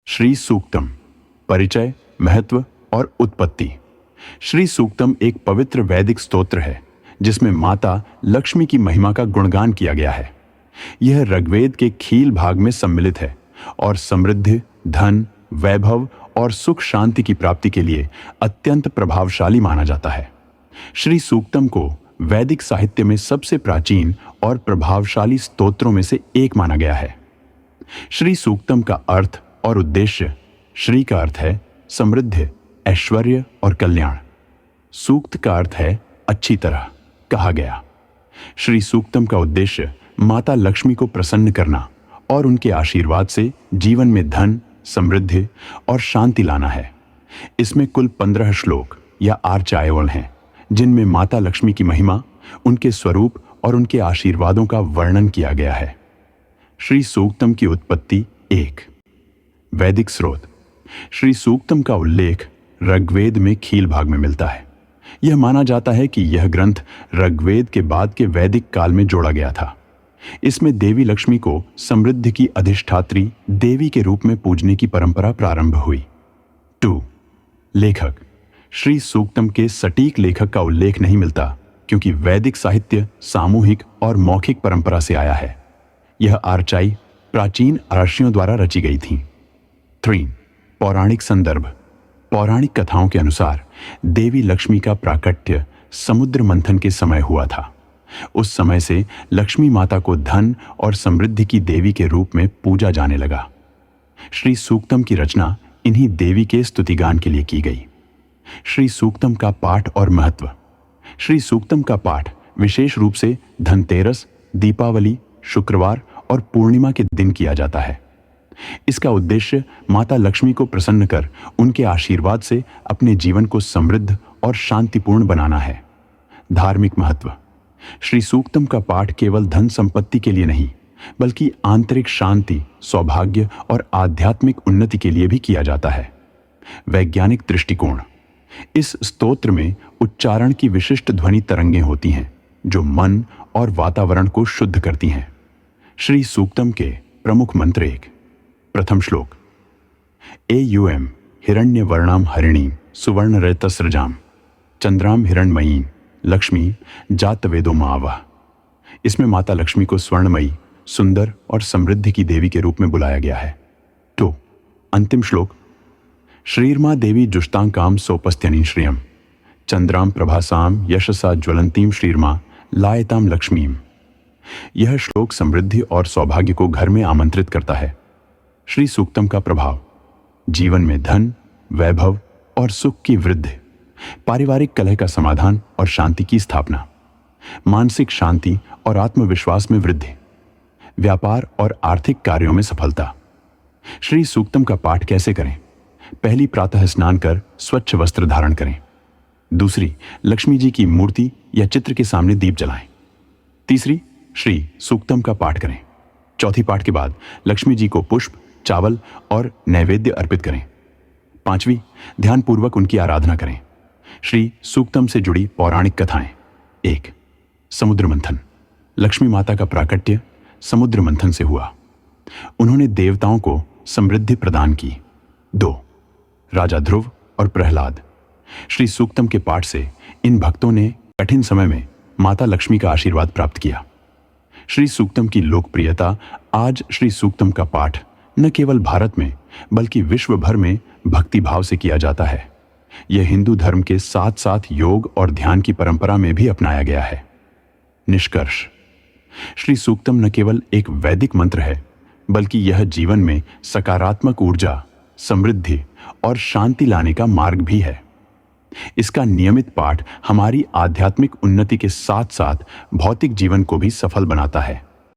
श्री सूक्तम, परिचय, महत्व और उत्पत्ति। श्री सूक्तम एक पवित्र वैदिक स्तोत्र है जिसमें माता लक्ष्मी की महिमा का गुणगान किया गया है। यह ऋग्वेद के खील भाग में सम्मिलित है और समृद्धि, धन, वैभव और सुख शांति की प्राप्ति के लिए अत्यंत प्रभावशाली माना जाता है। श्री सूक्तम को वैदिक साहित्य में सबसे प्राचीन और प्रभावशाली स्तोत्रों में से एक माना गया है। श्री सूक्तम का अर्थ और उद्देश्य। श्री का अर्थ है समृद्धि, ऐश्वर्य और कल्याण। सूक्त का अर्थ है अच्छी तरह, कहा गया। श्री सूक्तम का उद्देश्य माता लक्ष्मी को प्रसन्न करना और उनके आशीर्वाद से जीवन में धन, समृद्धि और शांति लाना है। इसमें कुल 15 श्लोक या आर्चाएवल हैं जिनमें माता लक्ष्मी की महिमा, उनके स्वरूप और उनके आशीर्वादों का वर्णन किया गया है। श्री सूक्तम की उत्पत्ति। 1, वैदिक स्रोत। श्री सूक्तम का उल्लेख ऋग्वेद में खील भाग में मिलता है। यह माना जाता है कि यह ग्रंथ ऋग्वेद के बाद के वैदिक काल में जोड़ा गया था। इसमें देवी लक्ष्मी को समृद्धि की अधिष्ठात्री देवी के रूप में पूजने की परंपरा प्रारंभ हुई। 2, लेखक। श्री सूक्तम के सटीक लेखक का उल्लेख नहीं मिलता क्योंकि वैदिक साहित्य सामूहिक और मौखिक परंपरा से आया है। यह आर्चाई प्राचीन ऋषियों द्वारा रची गई थी। 3, पौराणिक संदर्भ। पौराणिक कथाओं के अनुसार देवी लक्ष्मी का प्राकट्य समुद्र मंथन के समय हुआ था। उस समय से लक्ष्मी माता को धन और समृद्धि की देवी के रूप में पूजा जाने लगा। श्री सूक्तम की रचना इन्हीं देवी के स्तुतिगान के लिए की गई। श्री सूक्तम का पाठ और महत्व। श्री सूक्तम का पाठ विशेष रूप से धनतेरस, दीपावली, शुक्रवार और पूर्णिमा के दिन किया जाता है। इसका उद्देश्य माता लक्ष्मी को प्रसन्न कर उनके आशीर्वाद से अपने जीवन को समृद्ध और शांतिपूर्ण बनाना है। धार्मिक महत्व। श्री सूक्तम का पाठ केवल धन संपत्ति के लिए नहीं बल्कि आंतरिक शांति, सौभाग्य और आध्यात्मिक उन्नति के लिए भी किया जाता है। वैज्ञानिक दृष्टिकोण। इस स्तोत्र में उच्चारण की विशिष्ट ध्वनि तरंगें होती हैं जो मन और वातावरण को शुद्ध करती हैं। श्री सूक्तम के प्रमुख मंत्र। 1, प्रथम श्लोक। एयुएम हिरण्यवर्णाम हरिणीं सुवर्णरजतस्रजाम चंद्राम हिरण्मयीं लक्ष्मी जातवेदो मावः। इसमें माता लक्ष्मी को स्वर्णमयी, सुंदर और समृद्धि की देवी के रूप में बुलाया गया है। 2, अंतिम श्लोक। श्रीर्मा देवी जुष्टांकाम सोपस्थ्यनीं श्रियम चंद्राम प्रभासाम यशसा ज्वलंतीम श्रीर्मा लायताम लक्ष्मीम। यह श्लोक समृद्धि और सौभाग्य को घर में आमंत्रित करता है। श्री सूक्तम का प्रभाव। जीवन में धन, वैभव और सुख की वृद्धि, पारिवारिक कलह का समाधान और शांति की स्थापना, मानसिक शांति और आत्मविश्वास में वृद्धि, व्यापार और आर्थिक कार्यों में सफलता। श्री सूक्तम का पाठ कैसे करें? पहली, प्रातः स्नान कर स्वच्छ वस्त्र धारण करें। दूसरी, लक्ष्मी जी की मूर्ति या चित्र के सामने दीप जलाएं। तीसरी, श्री सूक्तम का पाठ करें। चौथी पाठ के बाद लक्ष्मी जी को पुष्प, चावल और नैवेद्य अर्पित करें। 5वीं, ध्यानपूर्वक उनकी आराधना करें। श्री सूक्तम से जुड़ी पौराणिक कथाएं। 1, समुद्र मंथन। लक्ष्मी माता का प्राकट्य समुद्र मंथन से हुआ। उन्होंने देवताओं को समृद्धि प्रदान की। 2, राजा ध्रुव और प्रहलाद। श्री सूक्तम के पाठ से इन भक्तों ने कठिन समय में माता लक्ष्मी का आशीर्वाद प्राप्त किया। श्री सूक्तम की लोकप्रियता। आज श्री सूक्तम का पाठ न केवल भारत में बल्कि विश्व भर में भक्ति भाव से किया जाता है। यह हिंदू धर्म के साथ साथ योग और ध्यान की परंपरा में भी अपनाया गया है। निष्कर्ष। श्री सूक्तम न केवल एक वैदिक मंत्र है बल्कि यह जीवन में सकारात्मक ऊर्जा, समृद्धि और शांति लाने का मार्ग भी है। इसका नियमित पाठ हमारी आध्यात्मिक उन्नति के साथ साथ भौतिक जीवन को भी सफल बनाता है।